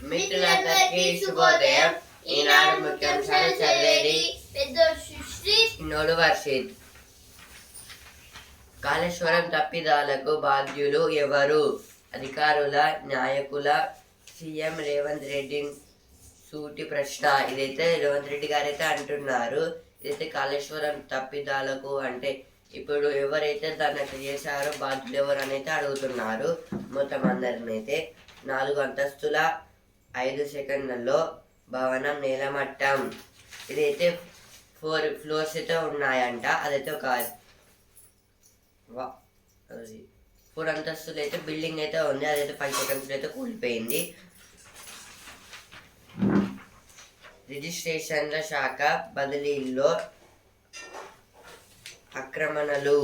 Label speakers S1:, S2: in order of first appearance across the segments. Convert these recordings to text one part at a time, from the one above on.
S1: మిత్రులందరికీ శుభోదయం. ఈనాడు ముఖ్యాంశాలు చదివేది పెద్దోడు సుశ్రీ, చిన్నోడు వర్షిత్. కాళేశ్వరం తప్పిదాలకు బాధ్యులు ఎవరు? అధికారుల, నాయకుల? సీఎం రేవంత్ రెడ్డి సూటి ప్రశ్న. ఇదైతే రేవంత్ రెడ్డి గారు అయితే అంటున్నారు. ఇదైతే కాళేశ్వరం తప్పిదాలకు అంటే ఇప్పుడు ఎవరైతే దాన్ని చేశారో బాధ్యులు ఎవరు అని అయితే అడుగుతున్నారు. మొత్తం అందరిని అయితే 4 అంతస్తుల 5 సెకండ్లలో భవనం నేలమట్టం. ఇదైతే 4 ఫ్లోర్స్ అయితే ఉన్నాయంట. అదైతే ఒక 4 అంతస్తులు అయితే బిల్డింగ్ అయితే ఉంది. అదైతే 5 సెకండ్స్ అయితే కూలిపోయింది. రిజిస్ట్రేషన్ల శాఖ బదిలీల్లో ఆక్రమణలు.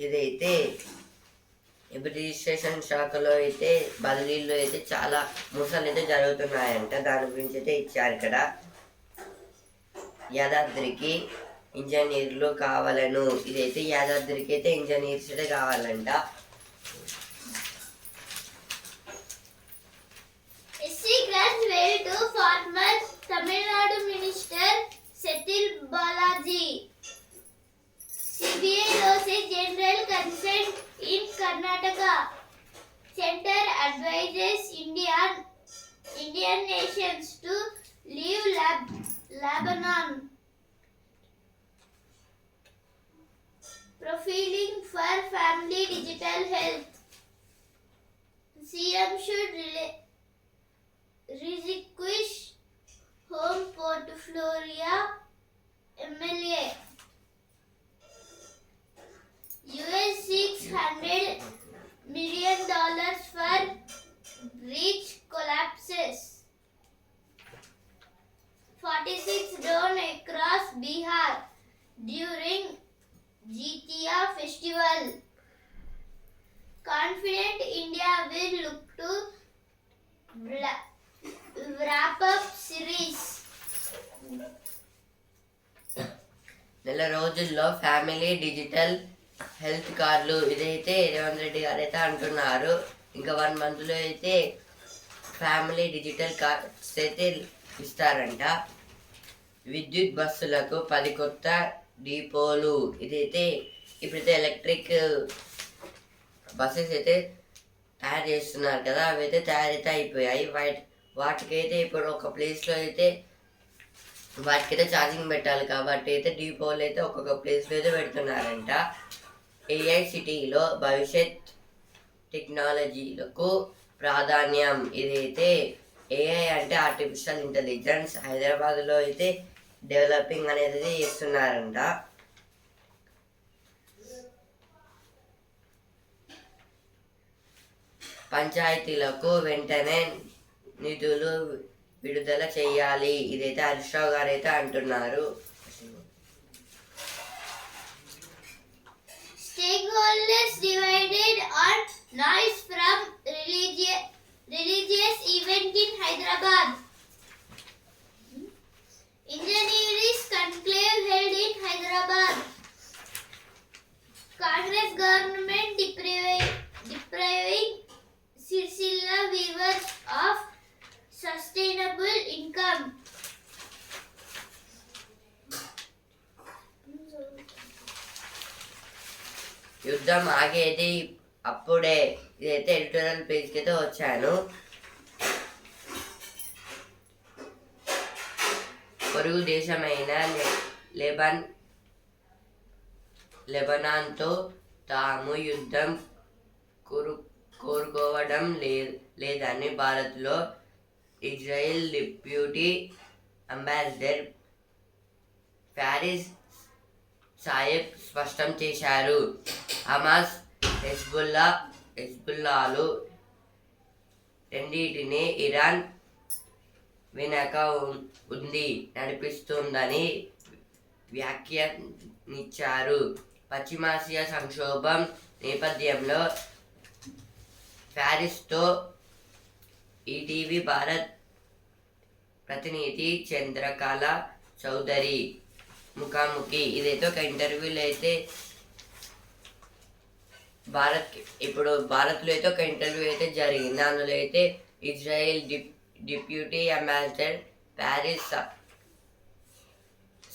S1: ఇదైతే ఇప్పుడు రిజిస్ట్రేషన్ శాఖలో అయితే బదిలీల్లో అయితే చాలా మోసాలు అయితే జరుగుతున్నాయంట. దాని గురించి అయితే ఇచ్చారు ఇక్కడ. యాదాద్రికి ఇంజనీర్లు కావాలను. ఇదైతే యాదాద్రికి అయితే ఇంజనీర్స్ అయితే కావాలంట.
S2: Tamil Nadu minister settle Balaji. CBI loses general consent in Karnataka. Center advises Indian nations to leave Lebanon. Profiling for family digital health. CM should relinquish home portfolio. MLA. $600 million for bridge collapses. 46 drone across Bihar during Jitiya festival. Confident India will look to wrap up series.
S1: నెల రోజుల్లో family digital health కార్డులు. ఇదైతే రేవంత్ రెడ్డి గారు అయితే అంటున్నారు. ఇంకా 1 మంత్లో అయితే ఫ్యామిలీ డిజిటల్ కార్డ్స్ అయితే ఇస్తారంట. విద్యుత్ బస్సులకు 10 కొత్త డిపోలు. ఇదైతే ఇప్పుడైతే ఎలక్ట్రిక్ బస్సెస్ అయితే తయారు చేస్తున్నారు కదా, అవి అయితే తయారైతే అయిపోయాయి. వాటికైతే ఇప్పుడు ఒక ప్లేస్లో అయితే వాటికైతే ఛార్జింగ్ పెట్టాలి కాబట్టి అయితే డిపోలు అయితే ఒక్కొక్క ప్లేస్లో అయితే పెడుతున్నారంట. AI సిటీలో భవిష్యత్ టెక్నాలజీలకు ప్రాధాన్యం. ఇదైతే AI అంటే ఆర్టిఫిషియల్ ఇంటెలిజెన్స్. హైదరాబాద్లో అయితే డెవలపింగ్ అనేది చేస్తున్నారంట. పంచాయతీలకు వెంటనే నిధులు విడుదల చేయాలి. ఇదైతే హరీష్ రావు గారు అయితే అంటున్నారు.
S2: Stakeholders divided on noise from religious event in Hyderabad. Engineers conclave held in Hyderabad. Congress government depriving Sircilla weavers of sustainable income.
S1: యుద్ధం ఆగేది అప్పుడే. ఇదైతే ఎడిటోరియల్ పేజ్కి అయితే వచ్చాను. పొరుగు దేశమైన లెబనాన్తో తాము యుద్ధం కోరుకోవడం లేదని భారత్లో ఇజ్రాయెల్ డిప్యూటీ అంబాసిడర్ ఫారిస్ సాయబ్ స్పష్టం చేశారు. హమాస్, హెజ్బుల్లాలు రెండింటినీ ఇరాన్ వెనక ఉంది నడిపిస్తుందని వ్యాఖ్యానించారు. పశ్చిమాసియా సంక్షోభం నేపథ్యంలో ప్యారిస్తో ఈటీవీ భారత్ ప్రతినిధి చంద్రకళ చౌదరి ముఖాముఖి. ఇదైతే ఒక ఇంటర్వ్యూలో అయితే భారత్లో అయితే ఒక ఇంటర్వ్యూ అయితే జరిగింది. అందులో అయితే Israel deputy ambassador Paris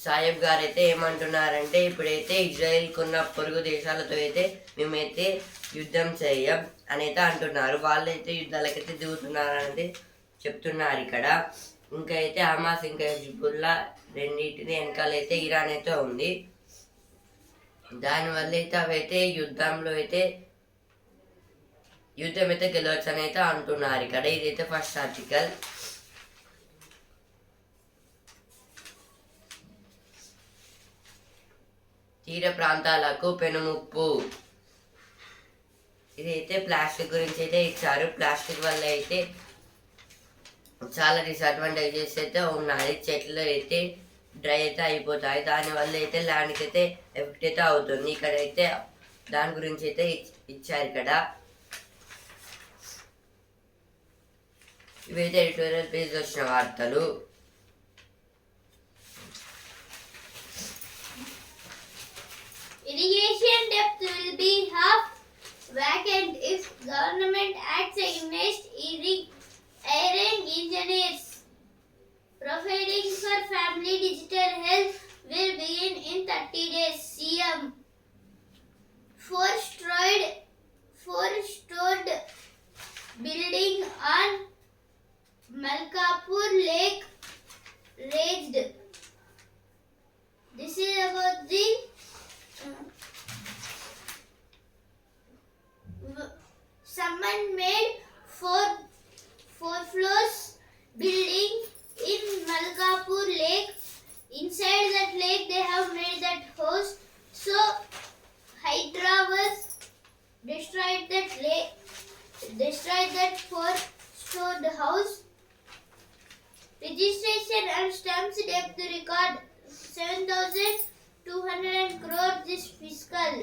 S1: Saheb గారు అయితే ఏమంటున్నారంటే, ఇప్పుడైతే ఇజ్రాయెల్కి ఉన్న పొరుగు దేశాలతో అయితే మేమైతే యుద్ధం చేయం అని అయితే అంటున్నారు. వాళ్ళైతే యుద్ధాలకైతే దిగుతున్నారు అనేది చెప్తున్నారు ఇక్కడ. ఇంకా అయితే హమాస్ ఇంకా హిజ్బుల్లా రెండింటిని వెనకాలైతే ఇరాన్ అయితే ఉంది. దానివల్ల అయితే అవైతే యుద్ధంలో అయితే యుద్ధం అయితే గెలవచ్చు అని అయితే అంటున్నారు ఇక్కడ. ఇదైతే ఫస్ట్ ఆర్టికల్. తీర ప్రాంతాలకు పెనుముప్పు. ఇదైతే ప్లాస్టిక్ గురించి అయితే ఇచ్చారు. ప్లాస్టిక్ వల్ల అయితే చాలా డిసడ్వాంటేజెస్ అయితే ఉన్నాయి. చెట్లు అయితే డ్రై అయితే అయిపోతాయి. దానివల్ల అయితే ల్యాండ్కి అయితే ఎఫెక్ట్ అయితే అవుతుంది. ఇక్కడైతే దాని గురించి అయితే ఇచ్చారు ఇక్కడ. ఇవైతే ఎడిటోరియల్ పేజ్ వచ్చిన వార్తలు.
S2: Irrigation depth will be half vacant if government acts against erring engineers. Profiling for family digital health will begin in 30 days. CM. Four-storied building on Malkapur Lake raised. This is about the someone made four floors building in Malkapur Lake. Inside that lake they have made that house. So Hydra was destroyed that four-storied house. Registration and stamps depth record 7,200 crore this fiscal.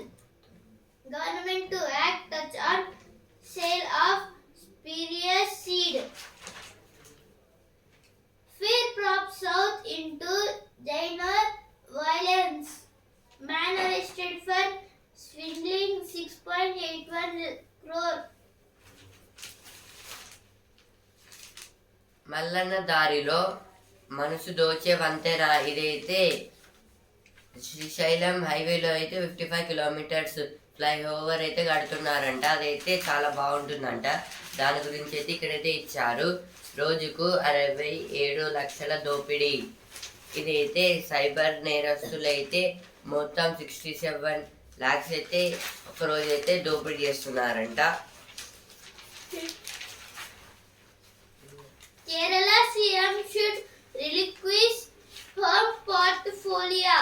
S2: Government to act touch on sale of spurious seed. Fear props south into Jaina violence. Man arrested for swindling 6.81 crore.
S1: Mallanna దారిలో మనసు దోచే వంతెన. ఇదైతే శ్రీశైలం హైవేలో అయితే 55 kilometres flyover అయితే కడుతున్నారంట. అదైతే చాలా బాగుంటుందంట. దాని గురించి అయితే ఇక్కడైతే ఇచ్చారు. రోజుకు 67 లక్షల దోపిడీ. ఇదైతే సైబర్ నేరస్తులు అయితే మొత్తం 67 lakhs అయితే ఒకరోజు అయితే దోపిడీ చేస్తున్నారంట.
S2: Kerala CM should relinquish home portfolio.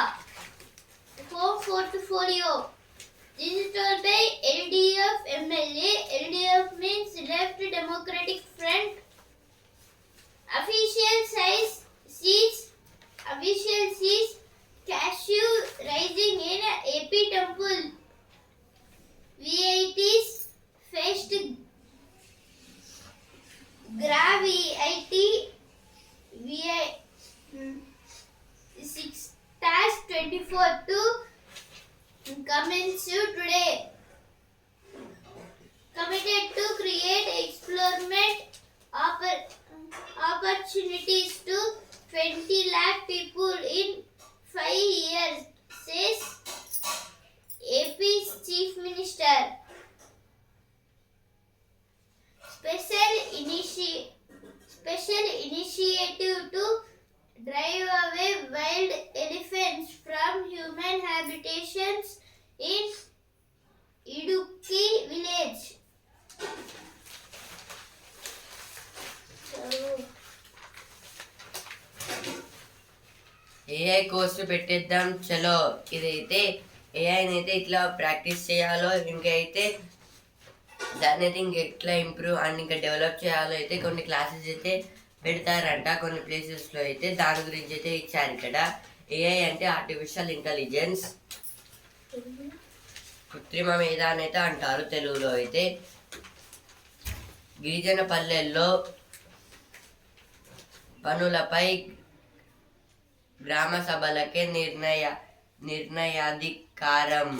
S2: This is told by LDF MLA. LDF means Left Democratic Front. Official sees cashew rising in AP temple. VITs faced GRAVIT 6-24 to commence today. Committed to create employment opportunities to 20 lakh people in 5 years, says AP's Chief Minister. Special initiative to drive away wild elephants from human habitations in Idukki village.
S1: AI course పెట్టేద్దాం చలో. ఇదైతే ఏఐని అయితే ఇట్లా practice చేయాలో, ఇంకా అయితే దాన్ని అయితే ఇంకెట్లా ఇంప్రూవ్ అండ్ ఇంకా డెవలప్ చేయాలో అయితే కొన్ని క్లాసెస్ అయితే పెడతారంట కొన్ని ప్లేసెస్లో అయితే. దాని గురించి అయితే ఇచ్చారు ఇక్కడ. ఏఐ అంటే ఆర్టిఫిషియల్ ఇంటెలిజెన్స్, కృత్రిమ మేధ అని అయితే అంటారు తెలుగులో అయితే. గిరిజన పల్లెల్లో పనులపై గ్రామ సభలకే నిర్ణయాధికారం.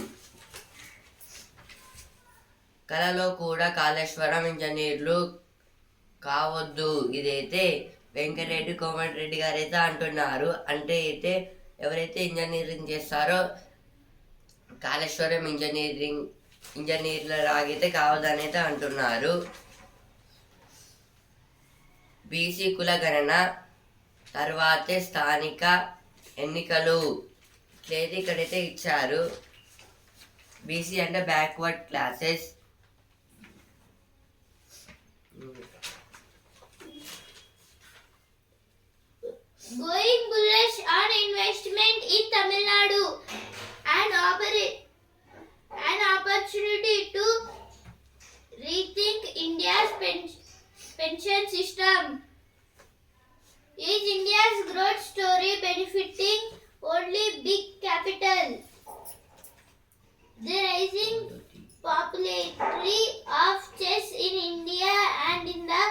S1: కలలో కూడా కాళేశ్వరం ఇంజనీర్లు కావద్దు. ఇదైతే వెంకటరెడ్డి కోమటిరెడ్డి గారు అయితే అంటున్నారు. అంటే అయితే ఎవరైతే ఇంజనీరింగ్ చేస్తారో కాళేశ్వరం ఇంజనీర్ల లాగైతే కావద్దని అయితే అంటున్నారు. బీసీ కుల గణన తర్వాతే స్థానిక ఎన్నికలు లేదు ఇక్కడైతే ఇచ్చారు. బీసీ అంటే backward classes.
S2: Going bullish on investment in Tamil Nadu, an opportunity to rethink India's pension system. Is India's growth story benefiting only big capital? The rising popularity of chess in India and in the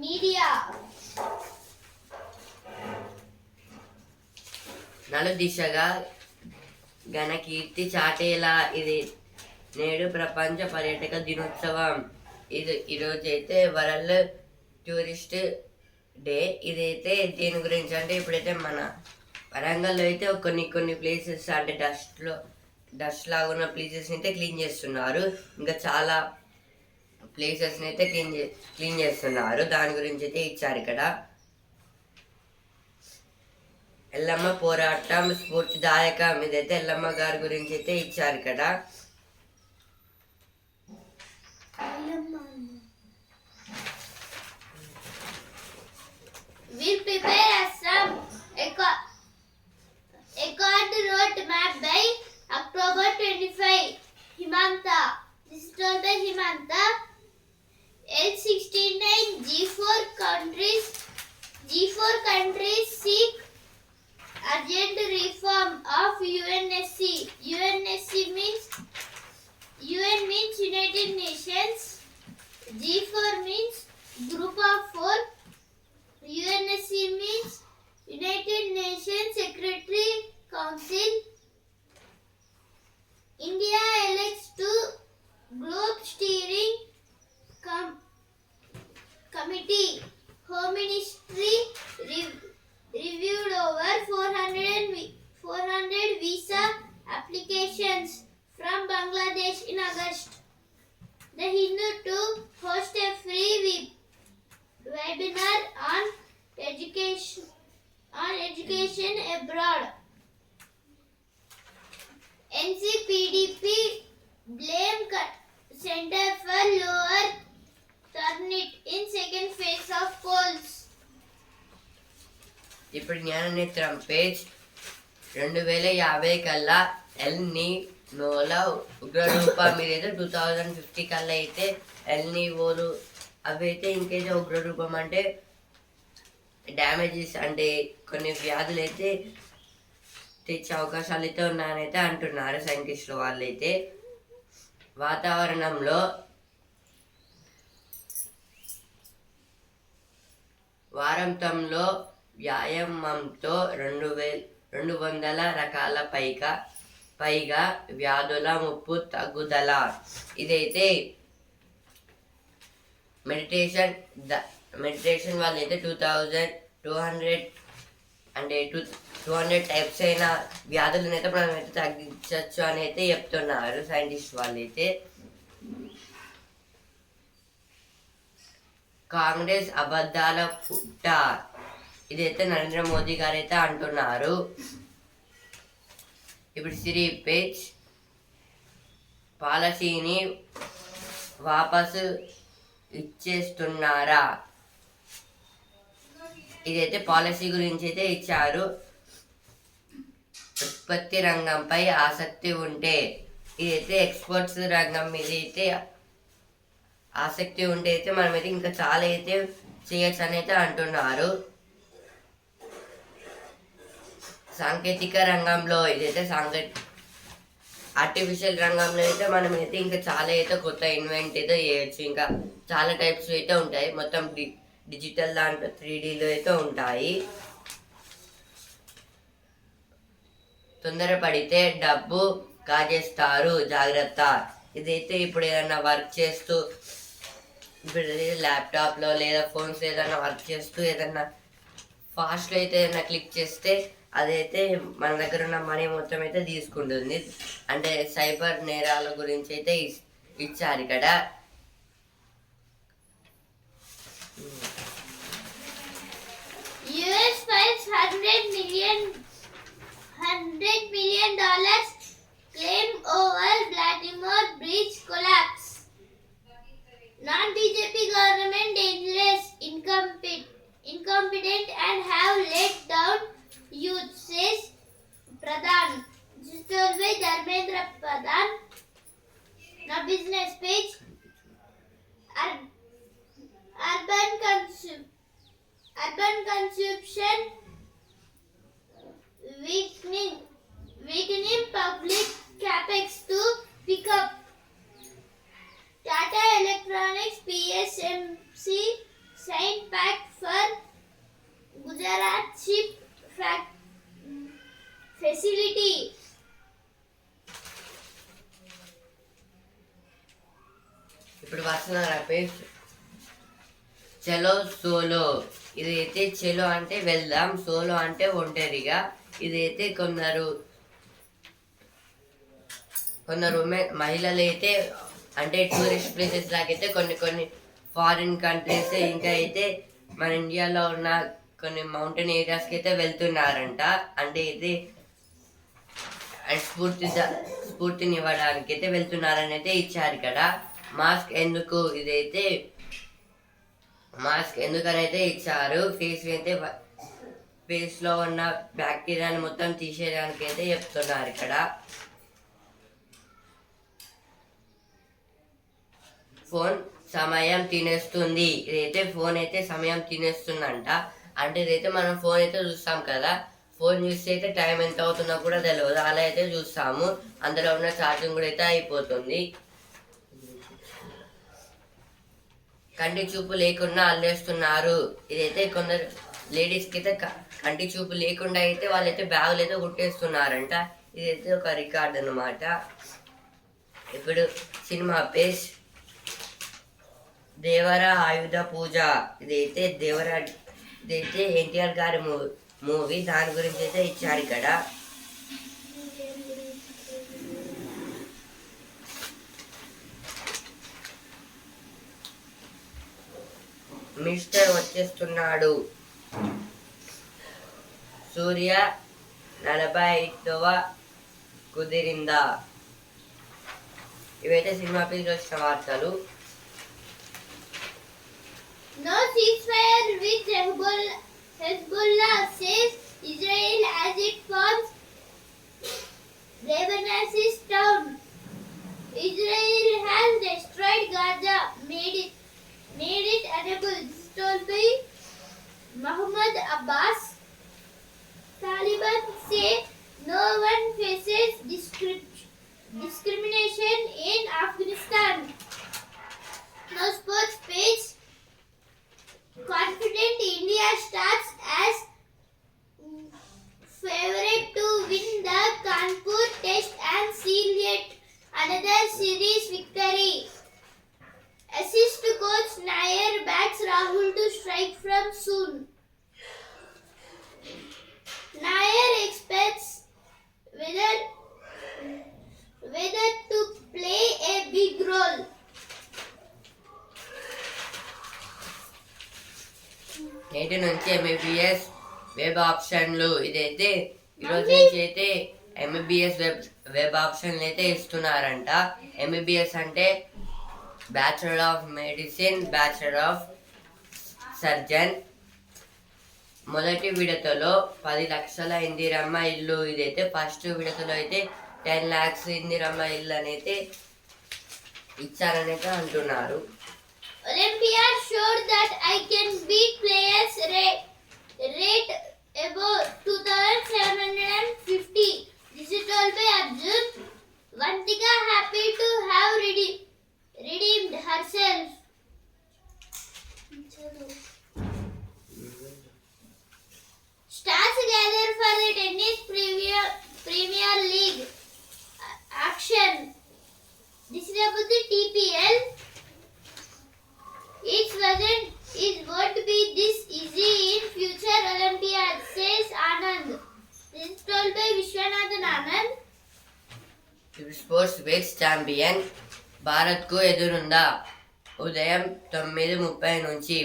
S2: media.
S1: నలు దిశగా ఘనకీర్తి చాటేలా ఇది నేడు ప్రపంచ పర్యాటక దినోత్సవం. ఈరోజు అయితే world tourist day. ఇదైతే దేని గురించి అంటే ఇప్పుడైతే మన వరంగల్లో అయితే కొన్ని ప్లేసెస్ అంటే డస్ట్ లాగా ఉన్న ప్లేసెస్ని అయితే క్లీన్ చేస్తున్నారు. ఇంకా చాలా ప్లేసెస్ని అయితే క్లీన్ చేస్తున్నారు. దాని గురించి అయితే ఇచ్చారు ఇక్కడ. ఎల్లమ్మ పోరాటం స్ఫూర్తిదాయకం. ఇదైతే ఎల్లమ్మ గారి గురించి అయితే ఇచ్చారు ఇక్కడ.
S2: We'll prepare some Accord Road Map by October 25. Himanta. This is told by Himanta. L69 G4 countries seek urgent reform of UNSC. UNSC means United Nations. G4 means Group of 4. UNSC means United Nations Secretary Council. India elects two Globe Steering Committee. Home Ministry reviewed over 400 visa applications from Bangladesh in August. The Hindu to host a free webinar on education abroad. NCPDP blame Center for lower turnout in second phase of polls.
S1: ఇప్పుడు జ్ఞాననేత్రం page 2050 కల్లా L నీనోల ఉగ్రరూపం. ఇదైతే 2050 కల్లా అయితే L నీవోలు అవి అయితే ఇంకైతే ఉగ్రరూపం అంటే డ్యామేజెస్ అంటే కొన్ని వ్యాధులు అయితే తెచ్చే అవకాశాలు అయితే ఉన్నాయని అయితే అంటున్నారు సైంటిస్టులు వాళ్ళైతే. వాతావరణంలో వారాంతంలో వ్యాయామంతో 200 రకాల పైగా వ్యాధుల ముప్పు తగ్గుదల. ఇదైతే మెడిటేషన్ వాళ్ళు అయితే 2200 అంటే 200 టైప్స్ అయిన వ్యాధులను అయితే మనం అయితే తగ్గించవచ్చు అని అయితే చెప్తున్నారు సైంటిస్ట్ వాళ్ళు అయితే. కాంగ్రెస్ అబద్ధాల పుట్ట. ఇదైతే నరేంద్ర మోదీ గారు అయితే అంటున్నారు. ఇప్పుడు సిరి పేజ్ పాలసీని వాపసు ఇచ్చేస్తున్నారా. ఇదైతే పాలసీ గురించి అయితే ఇచ్చారు. ఉత్పత్తి రంగంపై ఆసక్తి ఉంటే ఇదైతే ఎక్స్పోర్ట్స్ రంగం మీద అయితే ఆసక్తి ఉంటే అయితే మనమైతే ఇంకా చాలా అయితే చేయొచ్చు అని అయితే అంటున్నారు. సాంకేతిక రంగంలో ఇదైతే ఆర్టిఫిషియల్ రంగంలో అయితే మనం అయితే ఇంకా చాలా అయితే కొత్త ఇన్వెంట్ అయితే చేయొచ్చు. ఇంకా చాలా టైప్స్ అయితే ఉంటాయి. మొత్తం డిజిటల్ దాంట్లో 3Dలో అయితే ఉంటాయి. తొందరపడితే డబ్బు కాజేస్తారు, జాగ్రత్త. ఇదైతే ఇప్పుడు ఏదైనా వర్క్ చేస్తూ ఇప్పుడు ల్యాప్టాప్లో లేదా ఫోన్స్ ఏదైనా వర్క్ చేస్తూ ఏదైనా ఫాస్ట్లో అయితే ఏదైనా క్లిక్ చేస్తే అదైతే మన దగ్గర ఉన్న మనీ మొత్తం అయితే తీసుకుంటుంది. అంటే సైబర్ నేరాల గురించి అయితే ఇచ్చారు ఇక్కడ.
S2: US files $100 million claim over Baltimore bridge collapse. Non-BJP government dangerous, incompetent and have let down youth, says Pradhan. This is told by Dharmendra Pradhan. Now business page. Urban consumption weakening public capex to pick up. Tata Electronics PSMC signed pact for Gujarat chip facility.
S1: ఇప్పుడు వస్తున్నారు page. చలో solo. ఇదైతే చలో అంటే వెళ్దాం, solo అంటే ఒంటరిగా. ఇదైతే కొందరు మహిళలు అయితే అంటే టూరిస్ట్ ప్లేసెస్ లాగైతే కొన్ని ఫారిన్ కంట్రీస్ ఇంకా అయితే మన ఇండియాలో ఉన్న కొన్ని మౌంటైన్ ఏరియాస్కి అయితే వెళ్తున్నారంట. అంటే ఇది స్ఫూర్తిని ఇవ్వడానికి అయితే వెళ్తున్నారని అయితే ఇచ్చారు ఇక్కడ. మాస్క్ ఎందుకని అయితే ఇచ్చారు. ఫేస్లో ఉన్న బ్యాక్టీరియాని మొత్తం తీసేయడానికి అయితే చెప్తున్నారు ఇక్కడ. ఫోన్ సమయం తినేస్తుంది. ఇదైతే ఫోన్ అయితే సమయం తినేస్తుందంట. అంటే ఇదైతే మనం ఫోన్ అయితే చూస్తాం కదా, ఫోన్ చూస్తే అయితే టైం ఎంత అవుతుందో కూడా తెలియదు, అలా అయితే చూస్తాము. అందులో ఉన్న ఛార్జింగ్ కూడా అయితే అయిపోతుంది. కంటి చూపు లేకుండా అల్లేస్తున్నారు. ఇదైతే కొందరు లేడీస్కి అయితే కంటి చూపు లేకుండా అయితే వాళ్ళైతే బ్యాగులు అయితే కుట్టేస్తున్నారంట. ఇదైతే ఒక రికార్డ్ అన్నమాట. ఇప్పుడు సినిమా పేజ్. దేవర ఆయుధ పూజ. ఇదైతే ఎన్టీఆర్ గారి మూవీ, దాని గురించి అయితే ఇచ్చారు ఇక్కడ. మిస్టర్ వచ్చేస్తున్నాడు. సూర్య 45వ కుదిరిందా. ఇవైతే సినిమా పేజ్లో వచ్చిన వార్తలు.
S2: No ceasefire with Hezbollah, says Israel as it forms Lebanon's town. Israel has destroyed Gaza, made it unable. This is told by Mahmoud Abbas. Taliban say no one faces discrimination in Afghanistan. Now sports page. Confident India starts as favorite to win the Kanpur Test and seal yet another series victory. Assist coach Nair backs Rahul to strike from soon. Nair expects whether to play a big role.
S1: నేటి నుంచి MBBS web ఆప్షన్లు. ఇదైతే ఈరోజు నుంచి అయితే MBBS web ఆప్షన్లు అయితే ఇస్తున్నారంట. MBBS అంటే bachelor of medicine, bachelor of surgeon. మొదటి విడతలో 10 లక్షల ఇందిరమ్మ ఇల్లు. ఇదైతే ఫస్ట్ విడతలో అయితే 10 lakhs ఇందిరమ్మ ఇల్లు అని అయితే ఇచ్చారని అయితే అంటున్నారు.
S2: Olympiad showed that I can beat players rate above 2,750. This is told by Arjun. Vantika happy to have redeemed herself. Stars gather for the tennis Premier League action. This is about the TPL.
S1: Sports bits champion భారత్కు ఎదురుందా? ఉదయం 9:30 నుంచి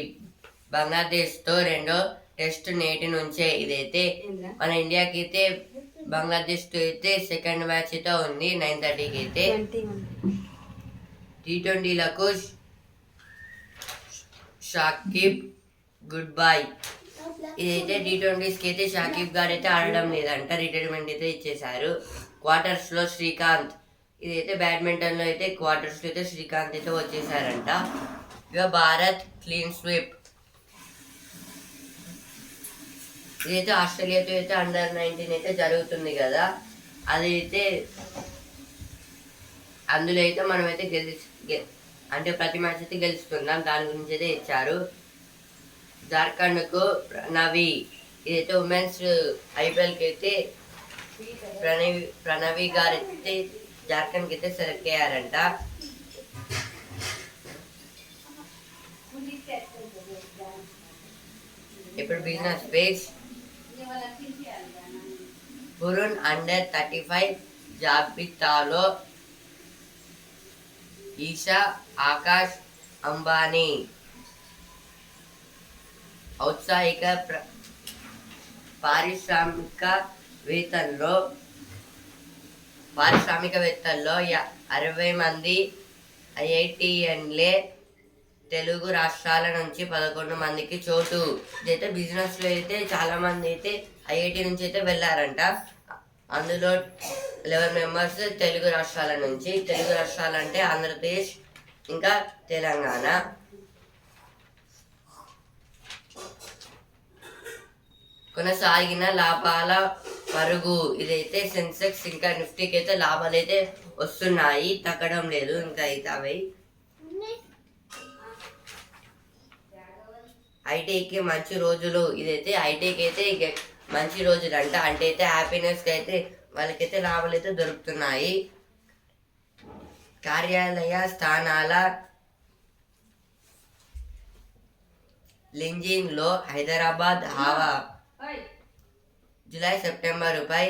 S1: బంగ్లాదేశ్తో రెండో test నేటి నుంచే. ఇదైతే మన ఇండియాకి అయితే బంగ్లాదేశ్తో అయితే సెకండ్ మ్యాచ్ అయితే ఉంది 9:30కి అయితే. T20లకు షాకిబ్ గుడ్ బై. ఇదైతే T20స్కి అయితే షాకిబ్ గారు అయితే ఆడడం లేదంట, రిటైర్మెంట్ అయితే ఇచ్చేశారు. క్వార్టర్స్లో శ్రీకాంత్. ఇదైతే బ్యాడ్మింటన్లో అయితే క్వార్టర్స్లో అయితే శ్రీకాంత్ అయితే వచ్చేసారంట. ఇక భారత్ క్లీన్ స్వీప్. ఇదైతే ఆస్ట్రేలియాతో అయితే అండర్-19 అయితే జరుగుతుంది కదా, అది అయితే అందులో అయితే మనమైతే అంటే ప్రతి మ్యాచ్ అయితే గెలుస్తున్నాం, దాని గురించి అయితే ఇచ్చారు. జార్ఖండ్కు ప్రణవి. ఇదైతే ఉమెన్స్ ఐపీఎల్కి అయితే ప్రణవి గారు అయితే జార్ఖండ్కి అయితే సెలెక్ట్ అయ్యారంట. ఇప్పుడు బిజినెస్ పేజ్. వరుణ్ అండర్-35 జాబితాలో ఈషా, ఆకాష్ అంబానీ. ఔత్సాహిక పారిశ్రామికవేత్తల్లో 60 మంది ఐఐటిఎన్లే. తెలుగు రాష్ట్రాల నుంచి 11 మందికి చోటు. ఇదైతే బిజినెస్లో అయితే చాలా మంది అయితే ఐఐటి నుంచి అయితే వెళ్ళారంట. అందులో 11 మెంబర్స్ తెలుగు రాష్ట్రాల నుంచి. తెలుగు రాష్ట్రాలు అంటే ఆంధ్రప్రదేశ్ ఇంకా తెలంగాణ. కొనసాగిన లాభాల పరుగు. ఇదైతే సెన్సెక్స్ ఇంకా నిఫ్టీకి అయితే లాభాలు అయితే వస్తున్నాయి, తగ్గడం లేదు ఇంకా అయితే అవి. ఐటీకి మంచి రోజులు. ఇదైతే ఐటీకి అయితే మంచి రోజులు అంట, అంటే అయితే హ్యాపీనెస్కి అయితే వాళ్ళకైతే లాభాలు అయితే దొరుకుతున్నాయి. కార్యాలయ స్థానాల లింజింగ్లో హైదరాబాద్ హవా. జూలై-సెప్టెంబరుపై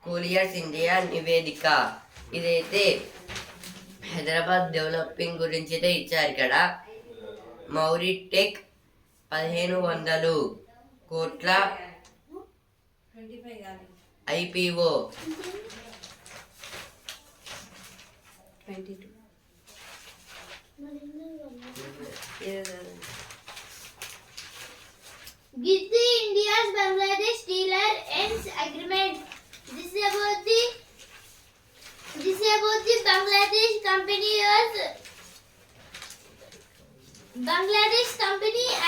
S1: కూలియర్స్ ఇండియా నివేదిక. ఇదైతే హైదరాబాద్ డెవలపింగ్ గురించి అయితే ఇచ్చారు ఇక్కడ. మౌరిటెక్ 1500 కోట్ల IPO.
S2: Gizzy India's Bangladesh dealer ends agreement. This is about the Bangladesh company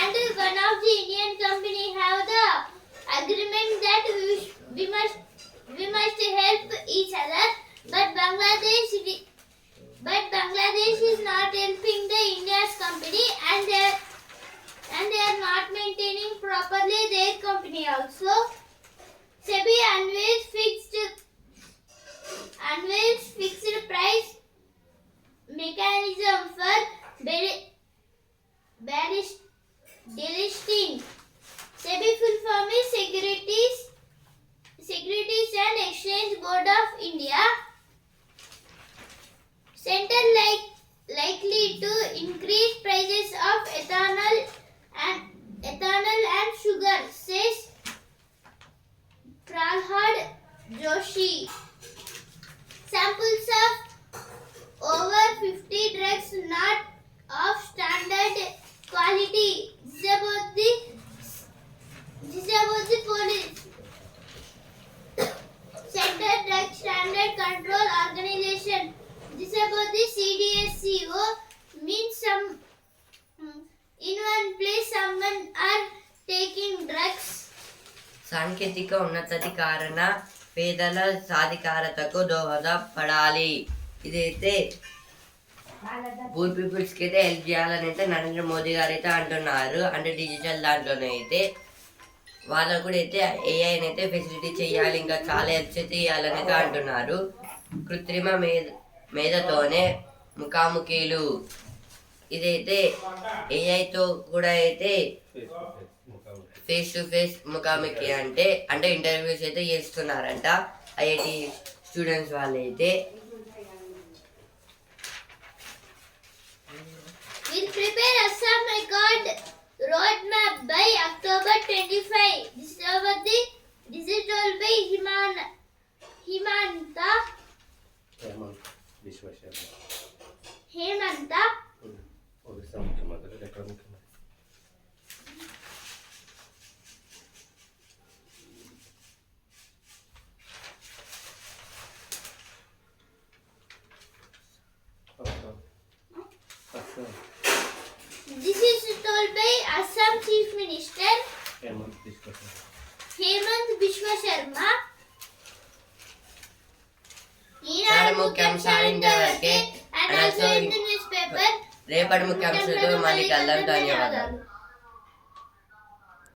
S2: and one of the Indian company have the agreement that we must help each other, but Bangladesh is not helping the India's company, and they are not maintaining properly their company also. SEBI unveils fixed price mechanism for delisting. SEBI full form is Securities and Exchange Board of India. Center likely to increase prices of ethanol and sugar, says Prahlad Joshi. Samples of over 50 drugs not of standard quality. This is about the police. Center Drug Standard Control Organization. This is about the CDSCO. Means in one place someone are taking drugs.
S1: సాంకేతిక ఉన్నతాధికారణ పేదల సాధికారతకు దోహదపడాలి. ఇదైతే poor పీపుల్స్కి అయితే help చేయాలని అయితే నరేంద్ర మోదీ గారు అయితే అంటున్నారు. అంటే డిజిటల్ దాంట్లోనే అయితే వాళ్ళకు కూడా అయితే ఏఐని అయితే ఫెసిలిటీ చేయాలి, ఇంకా చాలా హెల్ప్ అయితే ఇవ్వాలని అయితే అంటున్నారు. కృత్రిమ మేధతోనే ముఖాముఖిలు. ఇదైతే ఏఐతో కూడా అయితే ఫేస్ టు ఫేస్ ముఖాముఖి అంటే ఇంటర్వ్యూస్ అయితే చేస్తున్నారంట ఐఐటి స్టూడెంట్స్ వాళ్ళైతే
S2: will prepare Assam record roadmap by October 25. This is told by Himanta
S3: Odisha ముఖ్యమంత్రి ఎక్కడ ముఖ్యమంత్రి
S2: This is told by Assam Chief Minister Hemant Biswa Sharma.
S1: ఈనాడు ముఖ్యాంశాలు ఇంతవరకే.
S2: And also in the newspaper.
S1: రేపటి ముఖ్యాంశాలతో మళ్ళీ కలుద్దాం. ధన్యవాదాలు.